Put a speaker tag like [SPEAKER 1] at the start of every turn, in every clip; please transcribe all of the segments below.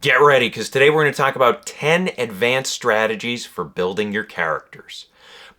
[SPEAKER 1] Get ready, because today we're going to talk about 10 advanced strategies for building your characters.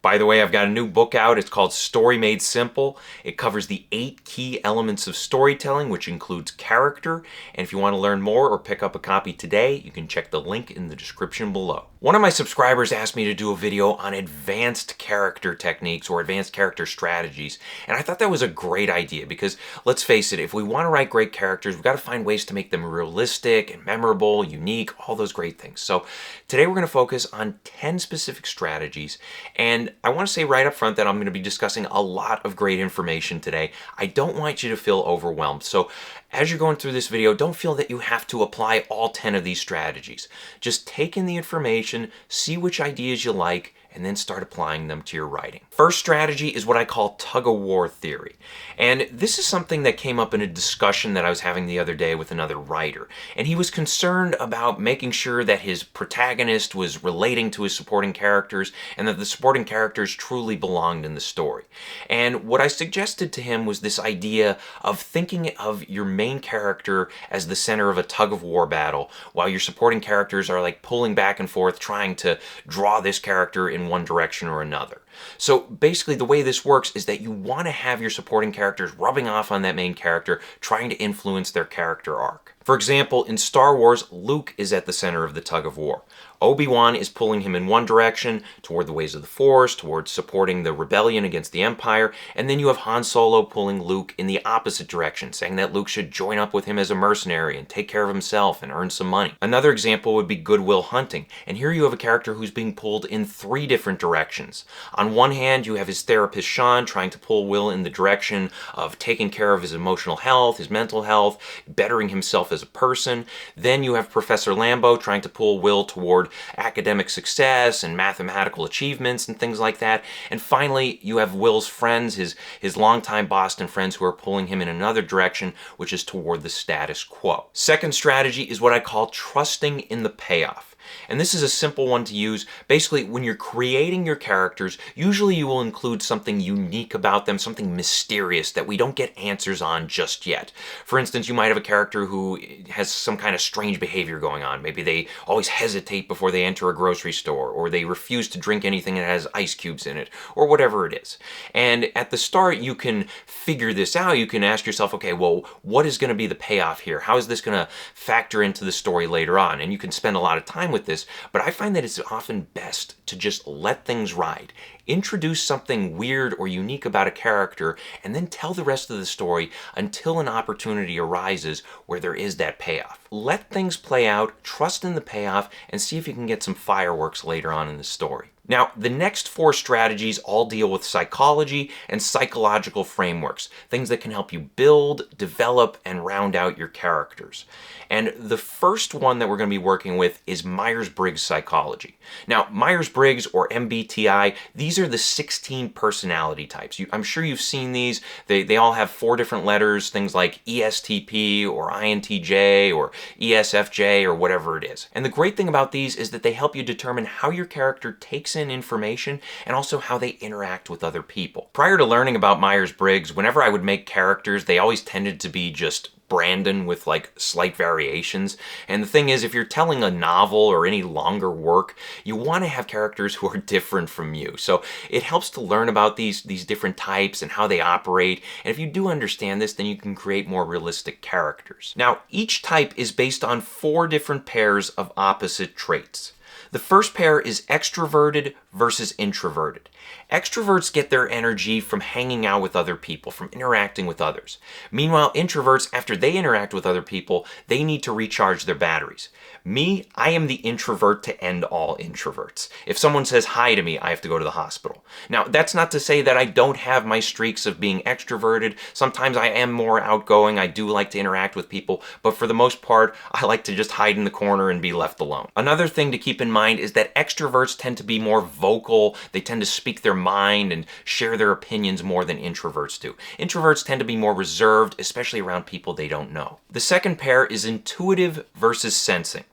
[SPEAKER 1] By the way, I've got a new book out. It's called Story Made Simple. It covers the 8 key elements of storytelling, which includes character. And if you want to learn more or pick up a copy today, you can check the link in the description below. One of my subscribers asked me to do a video on advanced character techniques or advanced character strategies. And I thought that was a great idea because, let's face it, if we want to write great characters, we've got to find ways to make them realistic and memorable, unique, all those great things. So today we're going to focus on 10 specific strategies. And I want to say right up front that I'm going to be discussing a lot of great information today. I don't want you to feel overwhelmed. So as you're going through this video, don't feel that you have to apply all 10 of these strategies. Just take in the information, see which ideas you like, and then start applying them to your writing. First strategy is what I call Tug of War Theory. And this is something that came up in a discussion that I was having the other day with another writer. And he was concerned about making sure that his protagonist was relating to his supporting characters and that the supporting characters truly belonged in the story. And what I suggested to him was this idea of thinking of your main character as the center of a tug of war battle, while your supporting characters are like pulling back and forth, trying to draw this character in one direction or another. So basically the way this works is that you want to have your supporting characters rubbing off on that main character, trying to influence their character arc. For example, in Star Wars, Luke is at the center of the tug of war. Obi-Wan is pulling him in one direction, toward the ways of the Force, towards supporting the rebellion against the Empire, and then you have Han Solo pulling Luke in the opposite direction, saying that Luke should join up with him as a mercenary and take care of himself and earn some money. Another example would be Good Will Hunting, and here you have a character who's being pulled in 3 different directions. On one hand, you have his therapist Sean trying to pull Will in the direction of taking care of his emotional health, his mental health, bettering himself as a person. Then you have Professor Lambeau trying to pull Will toward academic success and mathematical achievements and things like that. And finally, you have Will's friends, his longtime Boston friends, who are pulling him in another direction, which is toward the status quo. Second strategy is what I call trusting in the payoff. And this is a simple one to use. Basically, when you're creating your characters, usually you will include something unique about them, something mysterious that we don't get answers on just yet. For instance, you might have a character who has some kind of strange behavior going on. Maybe they always hesitate before they enter a grocery store, or they refuse to drink anything that has ice cubes in it, or whatever it is. And at the start, you can figure this out. You can ask yourself, okay, well, what is going to be the payoff here? How is this going to factor into the story later on? And you can spend a lot of time with this, but I find that it's often best to just let things ride. Introduce something weird or unique about a character, and then tell the rest of the story until an opportunity arises where there is that payoff. Let things play out, trust in the payoff, and see if you can get some fireworks later on in the story. Now, the next 4 strategies all deal with psychology and psychological frameworks, things that can help you build, develop, and round out your characters. And the first one that we're going to be working with is Myers-Briggs psychology. Now, Myers-Briggs or MBTI, these are the 16 personality types. I'm sure you've seen these. They all have 4 different letters, things like ESTP or INTJ or ESFJ or whatever it is. And the great thing about these is that they help you determine how your character takes in information and also how they interact with other people. Prior to learning about Myers-Briggs, whenever I would make characters, they always tended to be just Brandon with like slight variations. And the thing is, if you're telling a novel or any longer work, you want to have characters who are different from you. So it helps to learn about these different types and how they operate. And if you do understand this, then you can create more realistic characters. Now, each type is based on 4 different pairs of opposite traits. The first pair is extroverted versus introverted. Extroverts get their energy from hanging out with other people, from interacting with others. Meanwhile, introverts, after they interact with other people, they need to recharge their batteries. Me, I am the introvert to end all introverts. If someone says hi to me, I have to go to the hospital. Now, that's not to say that I don't have my streaks of being extroverted. Sometimes I am more outgoing. I do like to interact with people, but for the most part, I like to just hide in the corner and be left alone. Another thing to keep in mind is that extroverts tend to be more vocal. They tend to speak their mind and share their opinions more than introverts do. Introverts tend to be more reserved, especially around people they don't know. The second pair is intuitive versus sensing.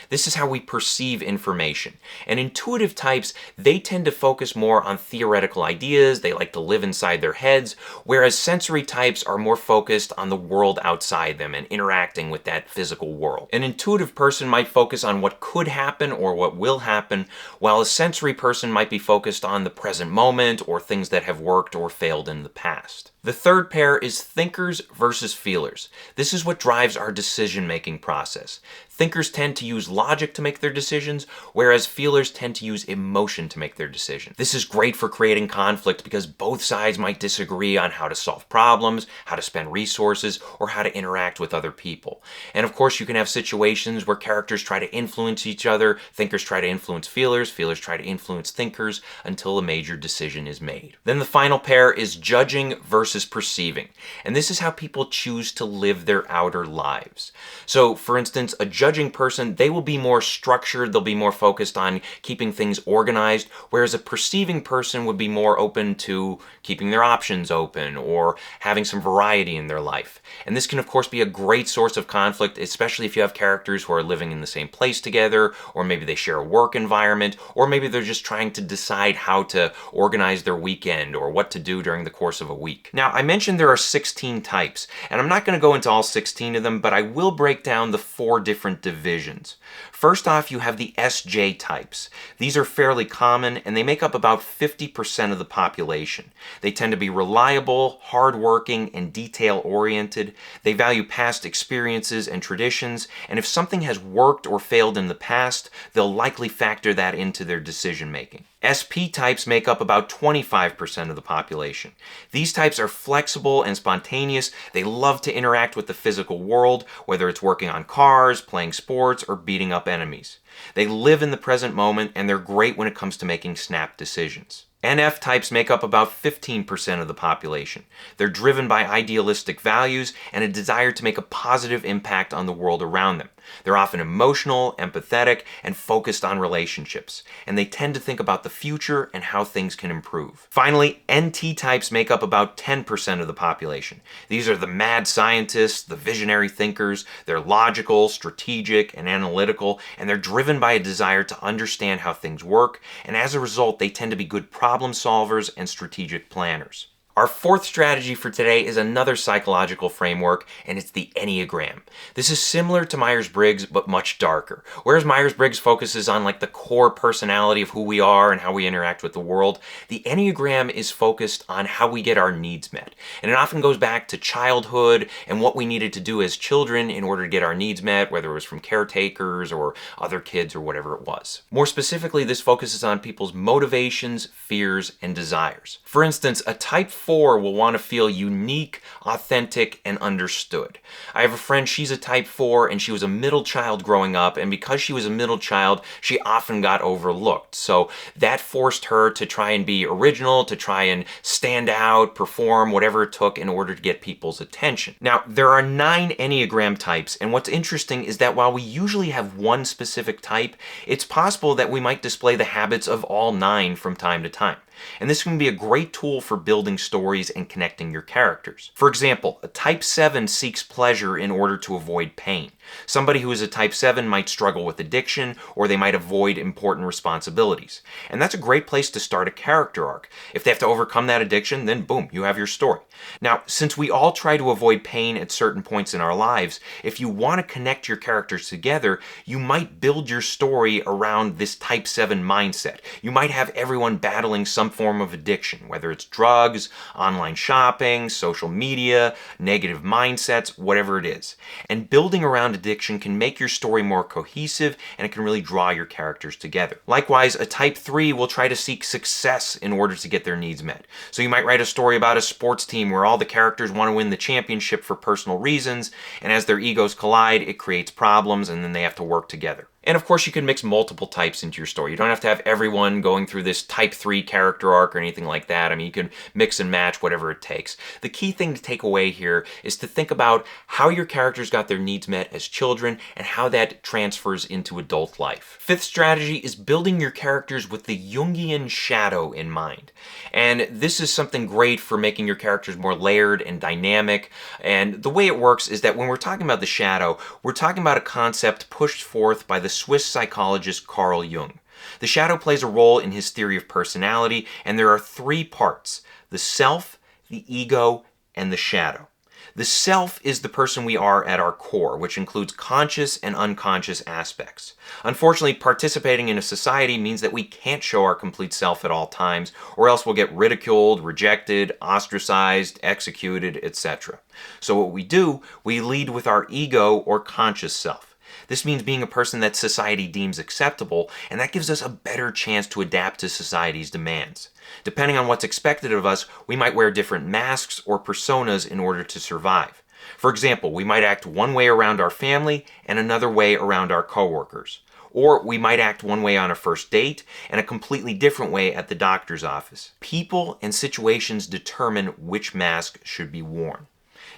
[SPEAKER 1] This is how we perceive information. And intuitive types, they tend to focus more on theoretical ideas, they like to live inside their heads, whereas sensory types are more focused on the world outside them and interacting with that physical world. An intuitive person might focus on what could happen or what will happen, while a sensory person might be focused on the present moment or things that have worked or failed in the past. The third pair is thinkers versus feelers. This is what drives our decision-making process. Thinkers tend to use logic to make their decisions, whereas feelers tend to use emotion to make their decisions. This is great for creating conflict because both sides might disagree on how to solve problems, how to spend resources, or how to interact with other people. And of course, you can have situations where characters try to influence each other, thinkers try to influence feelers try to influence thinkers until a major decision is made. Then the final pair is judging versus perceiving. And this is how people choose to live their outer lives. So, for instance, a judging person, they will be more structured, they'll be more focused on keeping things organized, whereas a perceiving person would be more open to keeping their options open or having some variety in their life. And this can, of course, be a great source of conflict, especially if you have characters who are living in the same place together, or maybe they share a work environment, or maybe they're just trying to decide how to organize their weekend or what to do during the course of a week. Now, I mentioned there are 16 types, and I'm not going to go into all 16 of them, but I will break down the 4 different divisions. First off, you have the SJ types. These are fairly common, and they make up about 50% of the population. They tend to be reliable, hardworking, and detail-oriented. They value past experiences and traditions, and if something has worked or failed in the past, they'll likely factor that into their decision-making. SP types make up about 25% of the population. These types are flexible and spontaneous. They love to interact with the physical world, whether it's working on cars, playing sports, or beating up enemies. They live in the present moment, and they're great when it comes to making snap decisions. NF types make up about 15% of the population. They're driven by idealistic values and a desire to make a positive impact on the world around them. They're often emotional, empathetic, and focused on relationships, and they tend to think about the future and how things can improve. Finally, NT types make up about 10% of the population. These are the mad scientists, the visionary thinkers. They're logical, strategic, and analytical, and they're driven by a desire to understand how things work, and as a result, they tend to be good problem solvers and strategic planners. Our fourth strategy for today is another psychological framework, and it's the Enneagram. This is similar to Myers-Briggs, but much darker. Whereas Myers-Briggs focuses on like the core personality of who we are and how we interact with the world, the Enneagram is focused on how we get our needs met. And it often goes back to childhood and what we needed to do as children in order to get our needs met, whether it was from caretakers or other kids or whatever it was. More specifically, this focuses on people's motivations, fears, and desires. For instance, a type 4 will want to feel unique, authentic, and understood. I have a friend, she's a type 4, and she was a middle child growing up, and because she was a middle child, she often got overlooked. So that forced her to try and be original, to try and stand out, perform, whatever it took in order to get people's attention. Now, there are 9 Enneagram types, and what's interesting is that while we usually have one specific type, it's possible that we might display the habits of all 9 from time to time. And this can be a great tool for building stories and connecting your characters. For example, a type 7 seeks pleasure in order to avoid pain. Somebody who is a type 7 might struggle with addiction, or they might avoid important responsibilities. And that's a great place to start a character arc. If they have to overcome that addiction, then boom, you have your story. Now, since we all try to avoid pain at certain points in our lives, if you want to connect your characters together, you might build your story around this type 7 mindset. You might have everyone battling some form of addiction, whether it's drugs, online shopping, social media, negative mindsets, whatever it is. And building around addiction can make your story more cohesive, and it can really draw your characters together. Likewise, a type 3 will try to seek success in order to get their needs met. So you might write a story about a sports team where all the characters want to win the championship for personal reasons, and as their egos collide, it creates problems, and then they have to work together. And of course, you can mix multiple types into your story. You don't have to have everyone going through this type 3 character arc or anything like that. I mean, you can mix and match whatever it takes. The key thing to take away here is to think about how your characters got their needs met as children and how that transfers into adult life. Fifth strategy is building your characters with the Jungian Shadow in mind. And this is something great for making your characters more layered and dynamic. And the way it works is that when we're talking about the shadow, we're talking about a concept pushed forth by the Swiss psychologist Carl Jung. The shadow plays a role in his theory of personality, and there are 3 parts: the self, the ego, and the shadow. The self is the person we are at our core, which includes conscious and unconscious aspects. Unfortunately, participating in a society means that we can't show our complete self at all times, or else we'll get ridiculed, rejected, ostracized, executed, etc. So what we do, we lead with our ego or conscious self. This means being a person that society deems acceptable, and that gives us a better chance to adapt to society's demands. Depending on what's expected of us, we might wear different masks or personas in order to survive. For example, we might act one way around our family and another way around our coworkers. Or we might act one way on a first date and a completely different way at the doctor's office. People and situations determine which mask should be worn.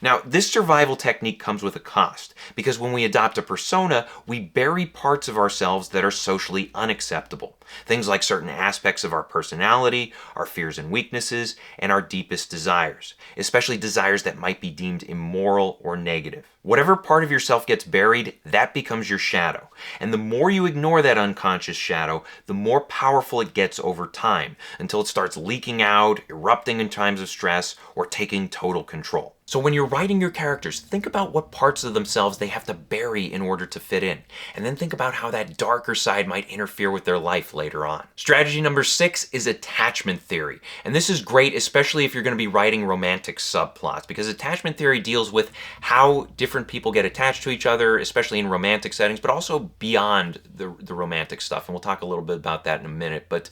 [SPEAKER 1] Now, this survival technique comes with a cost, because when we adopt a persona, we bury parts of ourselves that are socially unacceptable. Things like certain aspects of our personality, our fears and weaknesses, and our deepest desires, especially desires that might be deemed immoral or negative. Whatever part of yourself gets buried, that becomes your shadow. And the more you ignore that unconscious shadow, the more powerful it gets over time, until it starts leaking out, erupting in times of stress, or taking total control. So when you're writing your characters, think about what parts of themselves they have to bury in order to fit in. And then think about how that darker side might interfere with their life later on. Strategy number 6 is attachment theory. And this is great, especially if you're going to be writing romantic subplots, because attachment theory deals with how different people get attached to each other, especially in romantic settings, but also beyond the romantic stuff. And we'll talk a little bit about that in a minute. But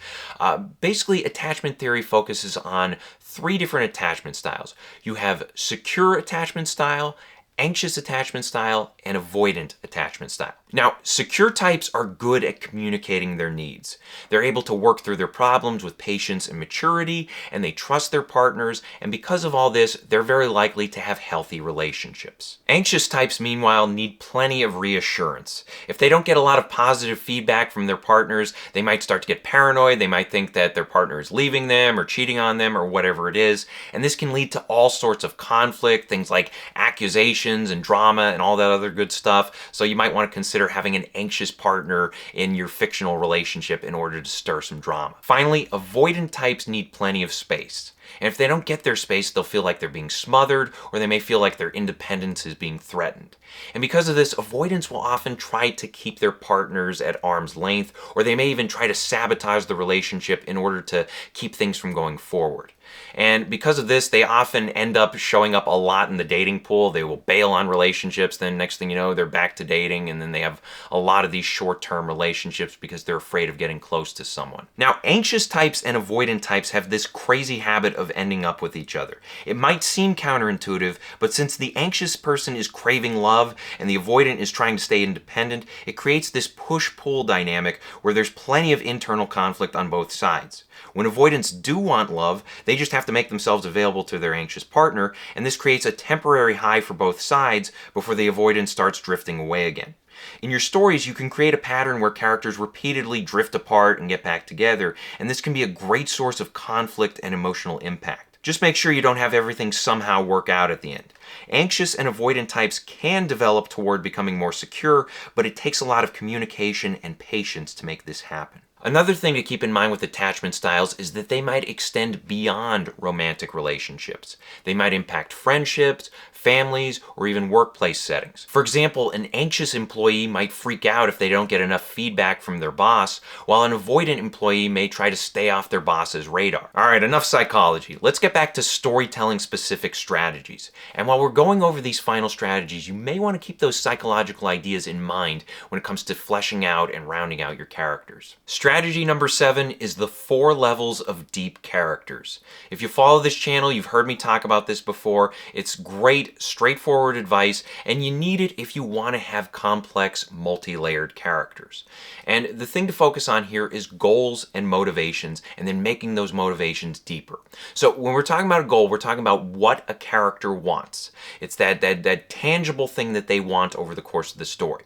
[SPEAKER 1] basically, attachment theory focuses on 3 different attachment styles. You have secure attachment style, anxious attachment style, and avoidant attachment style. Now, secure types are good at communicating their needs. They're able to work through their problems with patience and maturity, and they trust their partners, and because of all this, they're very likely to have healthy relationships. Anxious types, meanwhile, need plenty of reassurance. If they don't get a lot of positive feedback from their partners, they might start to get paranoid, they might think that their partner is leaving them or cheating on them or whatever it is, and this can lead to all sorts of conflict, things like accusations and drama and all that other good stuff. So you might want to consider having an anxious partner in your fictional relationship in order to stir some drama. Finally, avoidant types need plenty of space. And if they don't get their space, they'll feel like they're being smothered, or they may feel like their independence is being threatened. And because of this, avoidants will often try to keep their partners at arm's length, or they may even try to sabotage the relationship in order to keep things from going forward. And because of this, they often end up showing up a lot in the dating pool. They will bail on relationships, then next thing you know, they're back to dating, and then they have a lot of these short-term relationships because they're afraid of getting close to someone. Now, anxious types and avoidant types have this crazy habit of ending up with each other. It might seem counterintuitive, but since the anxious person is craving love and the avoidant is trying to stay independent, it creates this push-pull dynamic where there's plenty of internal conflict on both sides. When avoidants do want love, they just have to make themselves available to their anxious partner, and this creates a temporary high for both sides before the avoidance starts drifting away again. In your stories, you can create a pattern where characters repeatedly drift apart and get back together, and this can be a great source of conflict and emotional impact. Just make sure you don't have everything somehow work out at the end. Anxious and avoidant types can develop toward becoming more secure, but it takes a lot of communication and patience to make this happen. Another thing to keep in mind with attachment styles is that they might extend beyond romantic relationships. They might impact friendships, families, or even workplace settings. For example, an anxious employee might freak out if they don't get enough feedback from their boss, while an avoidant employee may try to stay off their boss's radar. All right, enough psychology. Let's get back to storytelling specific strategies. And while we're going over these final strategies, you may want to keep those psychological ideas in mind when it comes to fleshing out and rounding out your characters. Strategy number 7 is the 4 levels of deep characters. If you follow this channel, you've heard me talk about this before. It's great, straightforward advice, and you need it if you want to have complex, multi-layered characters. And the thing to focus on here is goals and motivations, and then making those motivations deeper. So when we're talking about a goal, we're talking about what a character wants. It's that tangible thing that they want over the course of the story.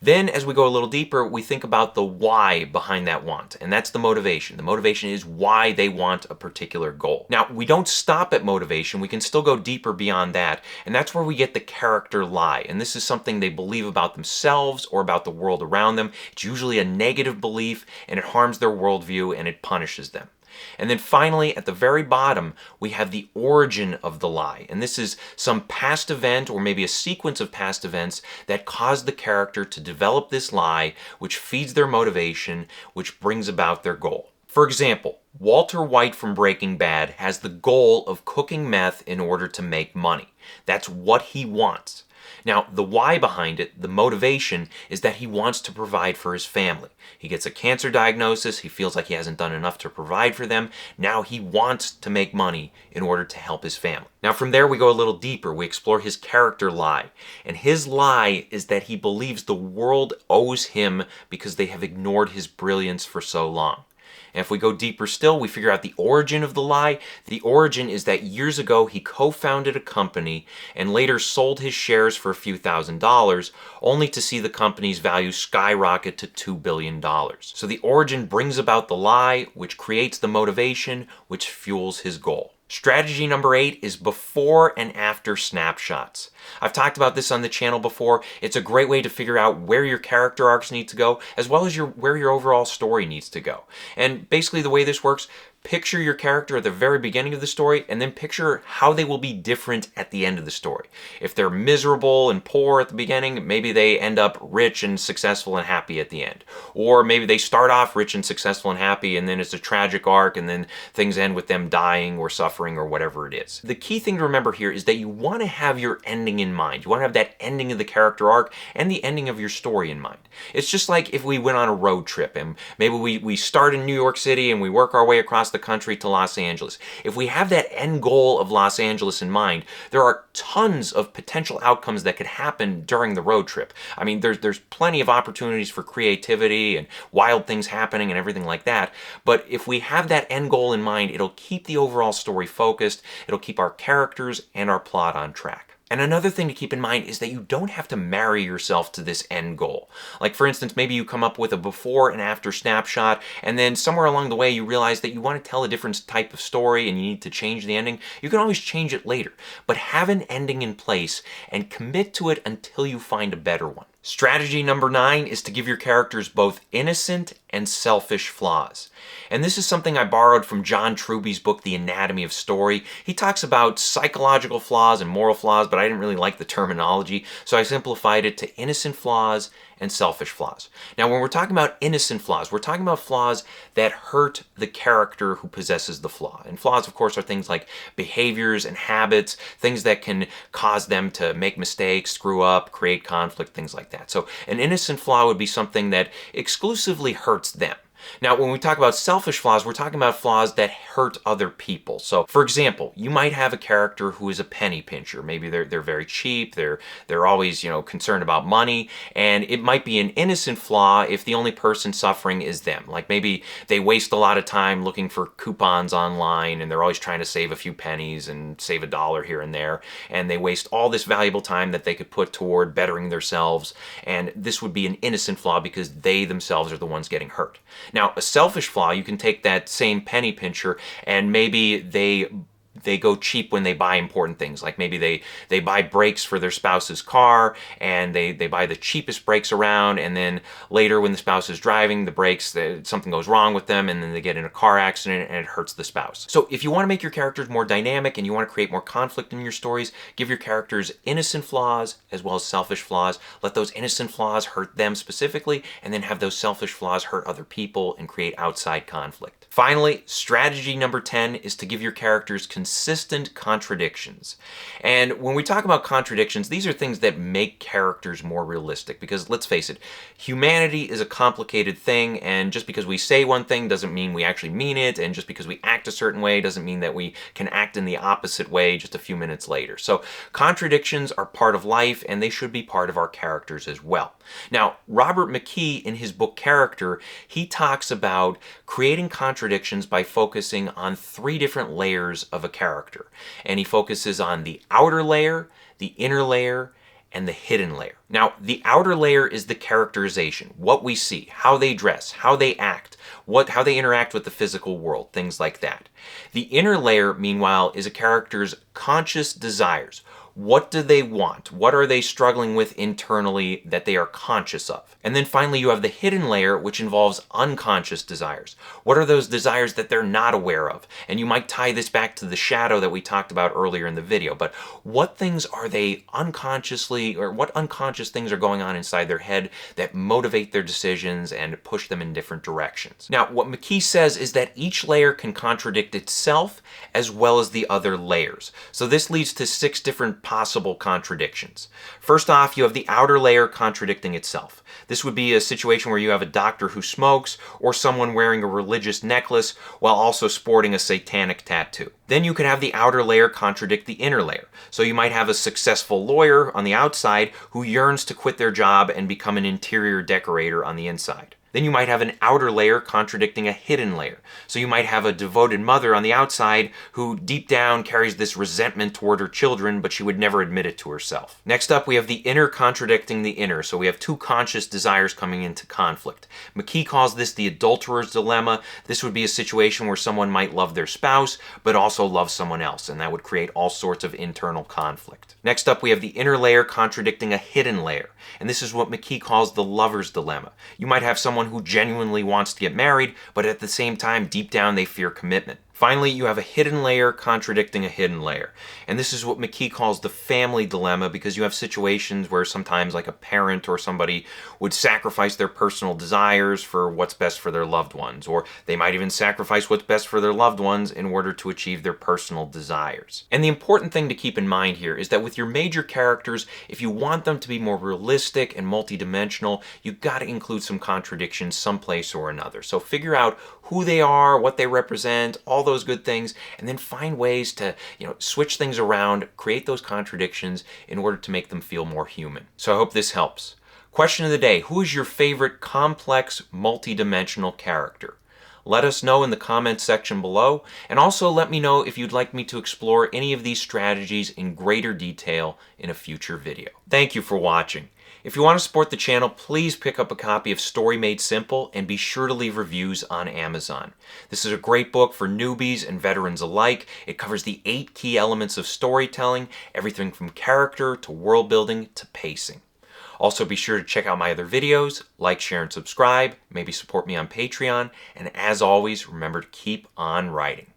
[SPEAKER 1] Then, as we go a little deeper, we think about the why behind that want, and that's the motivation. The motivation is why they want a particular goal. Now, we don't stop at motivation. We can still go deeper beyond that, and that's where we get the character lie. And this is something they believe about themselves or about the world around them. It's usually a negative belief, and it harms their worldview, and it punishes them. And then finally, at the very bottom, we have the origin of the lie. And this is some past event or maybe a sequence of past events that caused the character to develop this lie, which feeds their motivation, which brings about their goal. For example, Walter White from Breaking Bad has the goal of cooking meth in order to make money. That's what he wants. Now, the why behind it, the motivation, is that he wants to provide for his family. He gets a cancer diagnosis, he feels like he hasn't done enough to provide for them. Now he wants to make money in order to help his family. Now from there we go a little deeper. We explore his character lie. And his lie is that he believes the world owes him because they have ignored his brilliance for so long. And if we go deeper still, we figure out the origin of the lie. The origin is that years ago he co-founded a company and later sold his shares for a few $1,000s, only to see the company's value skyrocket to $2 billion. So the origin brings about the lie, which creates the motivation, which fuels his goal. Strategy number 8 is before and after snapshots. I've talked about this on the channel before. It's a great way to figure out where your character arcs need to go, as well as where your overall story needs to go. And basically the way this works, picture your character at the very beginning of the story, and then picture how they will be different at the end of the story. If they're miserable and poor at the beginning, maybe they end up rich and successful and happy at the end. Or maybe they start off rich and successful and happy, and then it's a tragic arc, and then things end with them dying or suffering or whatever it is. The key thing to remember here is that you want to have your ending in mind. You want to have that ending of the character arc and the ending of your story in mind. It's just like if we went on a road trip, and maybe we start in New York City and we work our way across the country to Los Angeles. If we have that end goal of Los Angeles in mind, there are tons of potential outcomes that could happen during the road trip. I mean, there's plenty of opportunities for creativity and wild things happening and everything like that. But if we have that end goal in mind, it'll keep the overall story focused. It'll keep our characters and our plot on track. And another thing to keep in mind is that you don't have to marry yourself to this end goal. Like for instance, maybe you come up with a before and after snapshot, and then somewhere along the way you realize that you want to tell a different type of story and you need to change the ending. You can always change it later, but have an ending in place and commit to it until you find a better one. Strategy number 9 is to give your characters both innocent and selfish flaws. And this is something I borrowed from John Truby's book, The Anatomy of Story. He talks about psychological flaws and moral flaws, but I didn't really like the terminology, so I simplified it to innocent flaws and selfish flaws. Now, when we're talking about innocent flaws, we're talking about flaws that hurt the character who possesses the flaw. And flaws, of course, are things like behaviors and habits, things that can cause them to make mistakes, screw up, create conflict, things like that. So an innocent flaw would be something that exclusively hurts them. Now, when we talk about selfish flaws, we're talking about flaws that hurt other people. So, for example, you might have a character who is a penny pincher. Maybe they're very cheap. They're always, concerned about money, and it might be an innocent flaw if the only person suffering is them. Like maybe they waste a lot of time looking for coupons online, and they're always trying to save a few pennies and save $1 here and there, and they waste all this valuable time that they could put toward bettering themselves, and this would be an innocent flaw because they themselves are the ones getting hurt. Now, a selfish flaw, you can take that same penny pincher and maybe they go cheap when they buy important things. Like maybe they buy brakes for their spouse's car and they buy the cheapest brakes around, and then later when the spouse is driving the brakes, something goes wrong with them and then they get in a car accident and it hurts the spouse. So if you want to make your characters more dynamic and you want to create more conflict in your stories, give your characters innocent flaws as well as selfish flaws. Let those innocent flaws hurt them specifically, and then have those selfish flaws hurt other people and create outside conflict. Finally, strategy number 10 is to give your characters consistent consistent contradictions. And when we talk about contradictions, these are things that make characters more realistic, because let's face it, humanity is a complicated thing, and just because we say one thing doesn't mean we actually mean it, and just because we act a certain way doesn't mean that we can act in the opposite way just a few minutes later. So contradictions are part of life, and they should be part of our characters as well. Now, Robert McKee, in his book Character, he talks about creating contradictions by focusing on 3 different layers of a character. And he focuses on the outer layer, the inner layer, and the hidden layer. Now, the outer layer is the characterization, what we see, how they dress, how they act, how they interact with the physical world, things like that. The inner layer, meanwhile, is a character's conscious desires. What do they want? What are they struggling with internally that they are conscious of? And then finally, you have the hidden layer, which involves unconscious desires. What are those desires that they're not aware of? And you might tie this back to the shadow that we talked about earlier in the video. But what things are they unconsciously, or what unconscious things are going on inside their head that motivate their decisions and push them in different directions? Now, what McKee says is that each layer can contradict itself as well as the other layers. So this leads to 6 different possible contradictions. First off, you have the outer layer contradicting itself. This would be a situation where you have a doctor who smokes, or someone wearing a religious necklace while also sporting a satanic tattoo. Then you could have the outer layer contradict the inner layer. So you might have a successful lawyer on the outside who yearns to quit their job and become an interior decorator on the inside. Then you might have an outer layer contradicting a hidden layer. So you might have a devoted mother on the outside who deep down carries this resentment toward her children, but she would never admit it to herself. Next up, we have the inner contradicting the inner. So we have 2 conscious desires coming into conflict. McKee calls this the adulterer's dilemma. This would be a situation where someone might love their spouse, but also love someone else, and that would create all sorts of internal conflict. Next up, we have the inner layer contradicting a hidden layer. And this is what McKee calls the lover's dilemma. You might have someone who genuinely wants to get married, but at the same time, deep down, they fear commitment. Finally, you have a hidden layer contradicting a hidden layer. And this is what McKee calls the family dilemma, because you have situations where sometimes like a parent or somebody would sacrifice their personal desires for what's best for their loved ones, or they might even sacrifice what's best for their loved ones in order to achieve their personal desires. And the important thing to keep in mind here is that with your major characters, if you want them to be more realistic and multidimensional, you've got to include some contradictions someplace or another. So figure out who they are, what they represent, all those good things, and then find ways to, switch things around, create those contradictions in order to make them feel more human. So I hope this helps. Question of the day: who is your favorite complex, multidimensional character? Let us know in the comments section below, and also let me know if you'd like me to explore any of these strategies in greater detail in a future video. Thank you for watching. If you want to support the channel, please pick up a copy of Story Made Simple and be sure to leave reviews on Amazon. This is a great book for newbies and veterans alike. It covers the 8 key elements of storytelling, everything from character to world building to pacing. Also, be sure to check out my other videos, like, share, and subscribe, maybe support me on Patreon, and as always, remember to keep on writing.